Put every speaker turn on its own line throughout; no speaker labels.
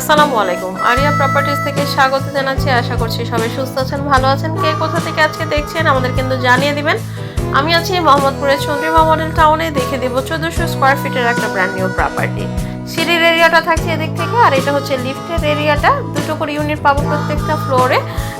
আসসালামু আলাইকুম। Area properties থেকে স্বাগত জানাচ্ছি। আশা করছি সবাই সুস্থ আছেন, ভালো আছেন। কে কোথা থেকে আজকে দেখছেন আমাদের কিন্তু জানিয়ে দিবেন। আমি আছি মোহাম্মদপুরের চন্দ্রিমা মডেল টাউনে। দেখে দেব 1400 স্কয়ার ফিটের একটা ব্র্যান্ড নিউ প্রপার্টি। সিঁড়ির এরিয়াটা থাকছে এদিক থেকে, আর এটা হচ্ছে লিফটের এরিয়াটা। দুটো করে ইউনিট পাবো প্রত্যেকটা ফ্লোরে।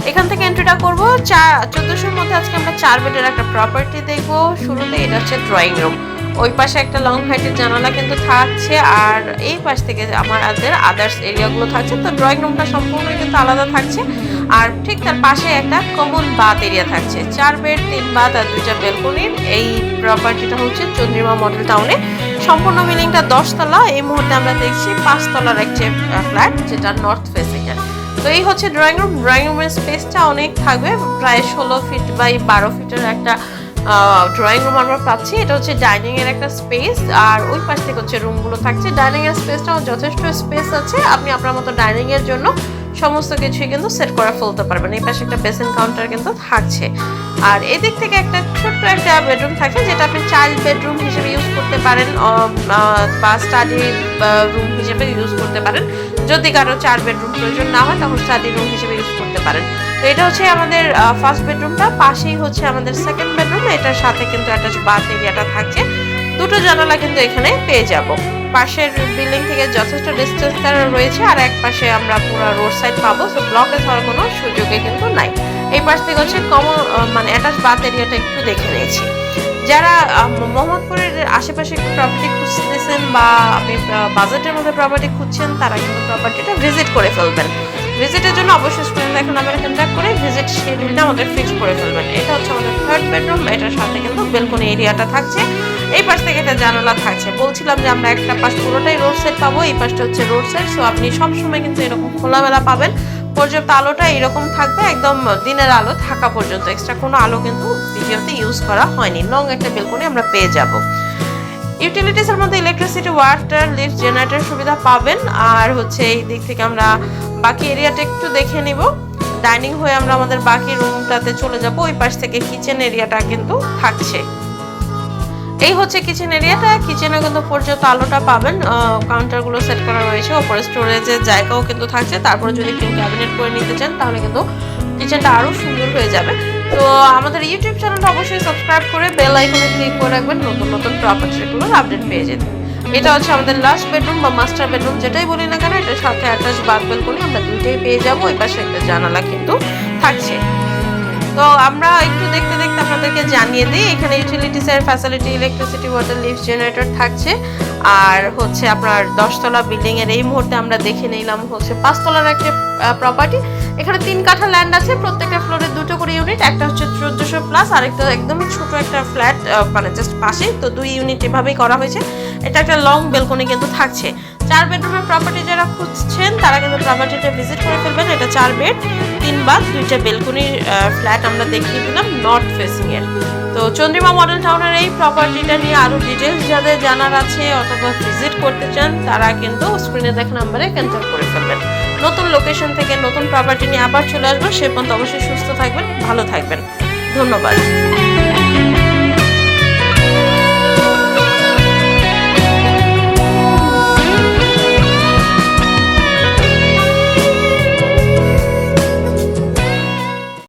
এখান থেকে এন্ট্রিটা করবো 1400-র মধ্যে। আজকে আমরা 4 বেডের একটা প্রপার্টি দেখবো। শুরুতে এটা হচ্ছে ড্রয়িং রুম। ওই পাশে একটা লং হাইটের জানালা কিন্তু থাকছে, আর এই পাশ থেকে আমাদের আদার্স এরিয়াগুলো থাকছে। তো ড্রয়িং রুমটা সম্পূর্ণ কিন্তু আলাদা থাকছে, আর ঠিক তার পাশে একটা কমন বাথ এরিয়া থাকছে। 4 বেড 3 বাথ আর 2টা বেলকনির এই প্রপার্টিটা হচ্ছে চন্দ্রিমা মডেল টাউনে। সম্পূর্ণ বিল্ডিংটা 10 তলা। এই মুহূর্তে আমরা দেখছি 5 তলার একটা ফ্ল্যাট, যেটা নর্থ ফেসিং এর। তো এই হচ্ছে ড্রয়িং রুম। ড্রয়িং রুমের স্পেসটা অনেক থাকবে, প্রায় 16 ফিট বাই 12 ফিটের একটা ড্রয়িং রুম আমরা পাচ্ছি। এটা হচ্ছে ডাইনিং এর একটা স্পেস, আর ওই পাশ থেকে হচ্ছে রুমগুলো থাকছে। ডাইনিং এর স্পেসটাও যথেষ্ট স্পেস আছে। আপনি আপনার মতো ডাইনিং এর জন্য সমস্ত কিছুই কিন্তু সেট করে ফেলতে পারবেন। এই পাশে একটা বেসিন কাউন্টার কিন্তু থাকছে, আর এদিক থেকে একটা ছোট্ট একটা বেডরুম থাকছে, যেটা আপনি চাইল্ড বেডরুম হিসেবে ইউজ করতে পারেন বা স্টাডি রুম হিসেবে ইউজ করতে পারেন। যদি কারো 4 বেডরুম প্রয়োজন না হয়, তখন স্টাডি রুম হিসেবে ইউজ করতে পারেন। তো এটা হচ্ছে আমাদের ফার্স্ট বেডরুমটা। পাশেই হচ্ছে আমাদের সেকেন্ড বেডরুম। এটার সাথে কিন্তু অ্যাটাচ বাথ এরিয়াটা থাকছে। দুটো জানালা কিন্তু এখানে পেয়ে যাব। পাশের বিল্ডিং থেকে যথেষ্ট ডিস্টেন্স রয়েছে, আর এক পাশে আমরা পুরো রোড সাইড পাবো। সো ব্লকে ধরার কোনো সুযোগে কিন্তু নাই। এই পাশ থেকে হচ্ছে কমন অ্যাটাচ বাথ এরিয়াটা একটু দেখে নিয়েছি। যারা মোহাম্মদপুরের আশেপাশে একটু প্রপার্টি খুঁজতেছেন বা আপনি বাজেটের মধ্যে প্রপার্টি খুঁজছেন, তারা কিন্তু প্রপার্টিটা ভিজিট করে ফেলবেন। ভিজিটের জন্য অবশ্যই স্ক্রিনে দেখুন নাম্বারে কন্ট্যাক্ট করে ভিজিট শিডিউলটা আমাদের ফিক্স করে ফেলবেন। এটা হচ্ছে আমাদের থার্ড বেডরুম। এটার সাথে কিন্তু বেলকনি এরিয়াটা থাকছে। এই পাশ থেকে একটা জানালা থাকছে। বলছিলাম যে আমরা একটা পাশ পুরোটাই রোড সাইড পাবো, এই পাশটা হচ্ছে রোড সাইড। সো আপনি সবসময় কিন্তু এরকম খোলামেলা পাবেন। পর্যাপ্ত আলোটা এরকম থাকবে, একদম দিনের আলো থাকা পর্যন্ত। এক্সট্রা কোনো আলো কিন্তু ভিডিওতে ইউজ করা হয়নি। লং একটা বেলকনি আমরা পেয়ে যাব। ইউটিলিটিসের মধ্যে ইলেকট্রিসিটি, ওয়াটার, লিফট, জেনারেটর সুবিধা পাবেন। আর হচ্ছে এই দিক থেকে আমরা বাকি এরিয়াটা একটু দেখে নিব। ডাইনিং হয়ে আমরা আমাদের বাকি রুমটাতে চলে যাব। ওই পাশ থেকে কিচেন এরিয়াটা কিন্তু থাকছে। এই হচ্ছে কিচেন এরিয়াটা। কিচেনে কিন্তু পর্যাপ্ত আলোটা পাবেন। কাউন্টারগুলো সেট করা রয়েছে, ওপরে স্টোরেজের জায়গাও কিন্তু থাকছে। তারপরে যদি কেউ ক্যাবিনেট করে নিতে চান, তাহলে কিন্তু কিচেনটা আরো সুন্দর হয়ে যাবে। তো আমাদের ইউটিউব চ্যানেলটা অবশ্যই সাবস্ক্রাইব করে বেল আইকনে ক্লিক করে রাখবেন, নতুন নতুন প্রপার্টিগুলোর আপডেট পেয়ে যেতে। এটা হচ্ছে আমাদের লাস্ট বেডরুম বা মাস্টার বেডরুম, যেটাই বলি না কেন। এটার সাথে অ্যাটাচ বাথ বেলকনি আমরা দুইটাই পেয়ে যাব। ওই পাশে একটা জানালা কিন্তু থাকছে। তো আমরা একটু দেখতে দেখতে আপনাদেরকে জানিয়ে দিই, এখানে ইউটিলিটিসের facility, electricity, water, lift, generator থাকছে। আর হচ্ছে আপনার 10 তলা বিল্ডিং এর এই মুহূর্তে আমরা দেখে নিলাম হচ্ছে 5 তলার একটা প্রপার্টি। এখানে 3 কাঠা ল্যান্ড আছে। প্রত্যেকটা ফ্লোরে দুটো করে ইউনিট। একটা হচ্ছে 1400 প্লাস, আরেকটা একদমই ছোট একটা ফ্ল্যাট, মানে জাস্ট পাশে। তো 2 ইউনিট এভাবেই করা হয়েছে। এটা একটা লং বেলকনি কিন্তু থাকছে। 4 বেডরুমের প্রপার্টি যারা খুঁজছেন, তারা কিন্তু প্রপার্টিটা ভিজিট করে ফেলবেন। এটা 4 বেড 3 বাথ 2টা বেলকনির ফ্ল্যাট আমরা দেখিয়ে দিলাম নর্থ ফেসিং এর। তো চন্দ্রিমা মডেল টাউনের এই প্রপার্টিটা নিয়ে আরো ডিটেলস যাদের জানার আছে অথবা ভিজিট করতে চান, তারা কিন্তু স্ক্রিনে দেখা নাম্বারে কন্ট্যাক্ট করে ফেলবেন। নতুন লোকেশন থেকে নতুন প্রপার্টি নিয়ে আবার চলে আসবো। সে পর্যন্ত অবশ্যই সুস্থ থাকবেন, ভালো থাকবেন। ধন্যবাদ।